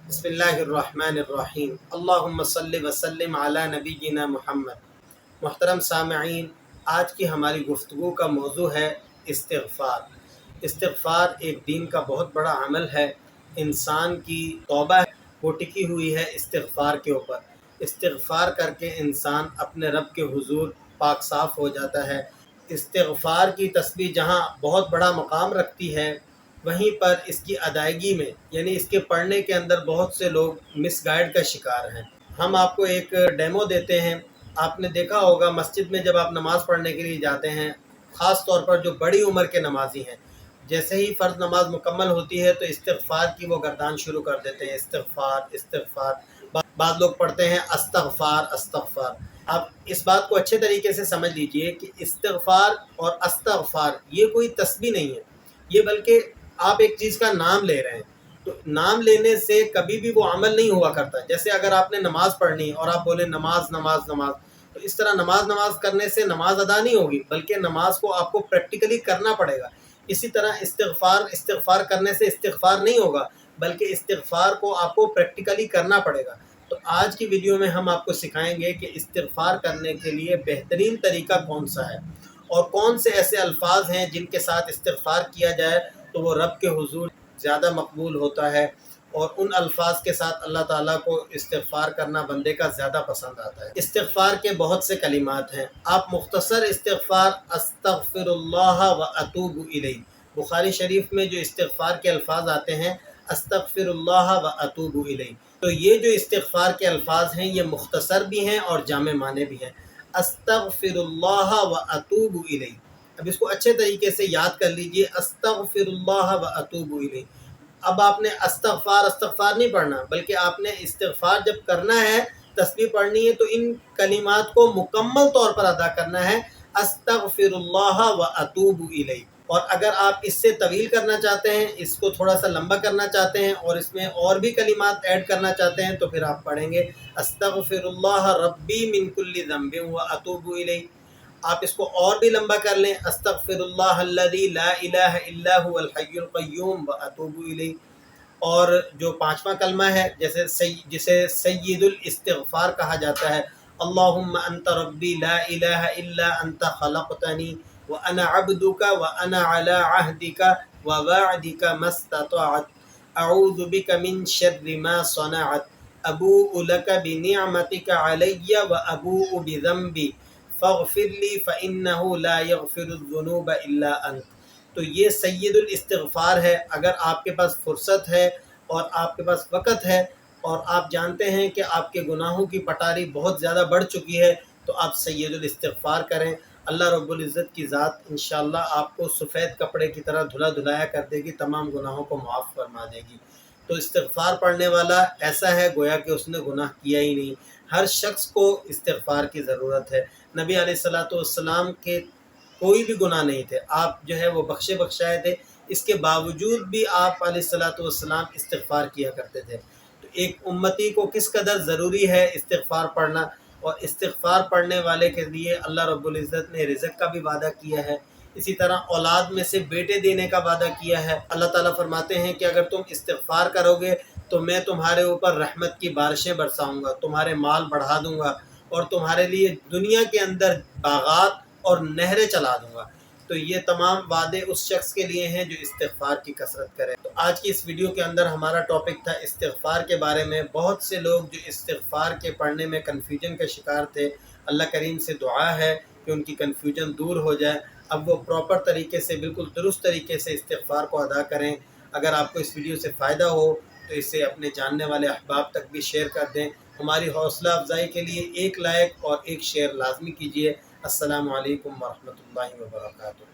बिस्मिल्लाहिर्रहमानिर्रहीम अल्लाहुम्मा सल्लि व सल्लिम अला नबीना मुहम्मद। मुहतरम सामईन, आज की हमारी गुफ्तगू का मौजू है इस्तिग़फ़ार। इस्तिग़फ़ार एक दीन का बहुत बड़ा अमल है। इंसान की तौबा है वो टिकी हुई है इस्तिग़फ़ार के ऊपर। इस्तिग़फ़ार करके इंसान अपने रब के हुज़ूर पाक साफ़ हो जाता है। इस्तिग़फ़ार की तस्बीह जहाँ बहुत बड़ा मकाम रखती है, वहीं पर इसकी अदायगी में यानी इसके पढ़ने के अंदर बहुत से लोग मिसगाइड का शिकार हैं। हम आपको एक डेमो देते हैं। आपने देखा होगा मस्जिद में जब आप नमाज़ पढ़ने के लिए जाते हैं, ख़ास तौर पर जो बड़ी उम्र के नमाजी हैं, जैसे ही फ़र्ज़ नमाज मुकम्मल होती है तो इस्तिग़फ़ार की वो गर्दान शुरू कर देते हैं। इस्तिग़फ़ार इस्तिग़फ़ार, बाद लोग पढ़ते हैं अस्तग़फ़ार अस्तग़फ़ार। आप इस बात को अच्छे तरीके से समझ लीजिए कि इस्तिग़फ़ार और अस्तग़फ़ार ये कोई तस्बीह नहीं है, ये बल्कि आप एक चीज़ का नाम ले रहे हैं। तो नाम लेने से कभी भी वो अमल नहीं हुआ करता। जैसे अगर आपने नमाज़ पढ़नी और आप बोले नमाज नमाज नमाज, तो इस तरह नमाज नमाज करने से नमाज अदा नहीं होगी, बल्कि नमाज को आपको प्रैक्टिकली करना पड़ेगा। इसी तरह इस्तिग़फ़ार करने से इस्तिग़फ़ार नहीं होगा, बल्कि इस्तिग़फ़ार को आपको प्रैक्टिकली करना पड़ेगा। तो आज की वीडियो में हम आपको सिखाएंगे कि इस्तिग़फ़ार करने के लिए बेहतरीन तरीका कौन सा है और कौन से ऐसे अल्फाज हैं जिनके साथ इस्तिग़फ़ार किया जाए तो वो रब के हुज़ूर ज़्यादा मकबूल होता है, और उन अल्फाज के साथ अल्लाह ताला को इस्तिग़फ़ार करना बंदे का ज़्यादा पसंद आता है। इस्तिग़फ़ार के बहुत से कलिमात हैं। आप मुख्तसर इस्तिग़फ़ार अस्तग़फ़िरुल्लाह व अतूबु इलैह, बुखारी शरीफ में जो इस्तिग़फ़ार के अल्फाज आते हैं अस्तग़फ़िरुल्लाह व अतूबु इलैह, तो ये जो इस्तिग़फ़ार के अल्फाज हैं ये मुख्तसर भी हैं और जामे माने भी हैं। अस्तग़फ़िरुल्लाह व अतूबु इलैह, अब इसको अच्छे तरीके से याद कर लीजिए, अस्तग़फ़िरुल्लाह व अतूबु इलैह। अब आपने अस्तग़फ़ार नहीं पढ़ना, बल्कि आपने इस्तिग़फ़ार जब करना है, तस्बीह पढ़नी है, तो इन कलिमात को मुकम्मल तौर पर अदा करना है, अस्तग़फ़िरुल्लाह व अतूबु इलैह। और अगर आप इससे तवील करना चाहते हैं, इसको थोड़ा सा लंबा करना चाहते हैं और इसमें और भी कलिमात ऐड करना चाहते हैं, तो फिर आप पढ़ेंगे अस्तग़फ़िरुल्लाह रब्बी मिन कुल्लि ज़ंबिन व अतूबु इलैह। आप इसको और भी लंबा कर लें, अस्तग़फ़िरुल्लाहल्लज़ी ला इलाहा इल्ला हुवल हय्युल क़य्यूम व अतूबु इलैह। और जो पाँचवा कलमा है, जिसे सय्यिदुल इस्तिग़फ़ार कहा जाता है, अल्लाहुम्मा अंत रब्बी ला इलाहा इल्ला अंत खलक़तनी व अना अब्दुका व अना अला अहदिका व वअदिका मस्ततअत अऊज़ु बिका मिन शर्रि मा सनअत अबूउ लका बिनिअमतिका अलय्या व अबूउ बिज़ंबी फ़ग़फ़िरली फ़इन्नहु ला यग़फ़िरुज़्ज़ुनूब इल्ला अंत। तो ये सय्यिदुल इस्तिग़फ़ार है। अगर आपके पास फ़ुर्सत है और आपके पास वक़्त है और आप जानते हैं कि आपके गुनाहों की पटारी बहुत ज़्यादा बढ़ चुकी है, तो आप सय्यिदुल इस्तिग़फ़ार करें। अल्लाह रब्बुल इज़्ज़त की ज़ात इंशाअल्लाह आपको सफ़ेद कपड़े की तरह धुला धुलाया कर देगी, तमाम गुनाहों को माफ़ फरमा देगी। तो इस्तिग़फ़ार पढ़ने वाला ऐसा है गोया कि उसने गुनाह किया ही नहीं। हर शख्स को इस्तिग़फ़ार की ज़रूरत है। नबी अलैहिस्सलातु वस्सलाम के कोई भी गुनाह नहीं थे, आप जो है वो बख्शाए थे, इसके बावजूद भी आप अलैहिस्सलातु वस्सलाम इस्तिग़फ़ार किया करते थे। तो एक उम्मती को किस कदर ज़रूरी है इस्तिग़फ़ार पढ़ना, और इस्तिग़फ़ार पढ़ने वाले के लिए अल्लाह रब्बुल इज़्ज़त ने रिज़्क़ का भी वादा किया है। इसी तरह औलाद में से बेटे देने का वादा किया है। अल्लाह ताला फरमाते हैं कि अगर तुम इस्तिग़फ़ार करोगे तो मैं तुम्हारे ऊपर रहमत की बारिशें बरसाऊँगा, तुम्हारे माल बढ़ा दूँगा और तुम्हारे लिए दुनिया के अंदर बागात और नहरें चला दूँगा। तो ये तमाम वादे उस शख्स के लिए हैं जो इस्तिग़फ़ार की कसरत करे। तो आज की इस वीडियो के अंदर हमारा टॉपिक था इस्तिग़फ़ार के बारे में। बहुत से लोग जो इस्तिग़फ़ार के पढ़ने में कन्फ्यूजन का शिकार थे, अल्लाह करीम से दुआ है कि उनकी कन्फ्यूजन दूर हो जाए। अब वो प्रॉपर तरीके से, बिल्कुल दुरुस्त तरीके से इस्तिग़फ़ार को अदा करें। अगर आपको इस वीडियो से फ़ायदा हो तो इसे अपने जानने वाले अहबाब तक भी शेयर कर दें। हमारी हौसला अफजाई के लिए एक लाइक और एक शेयर लाजमी कीजिए। अस्सलामु अलैकुम व रहमतुल्लाहि व बरकातुहू।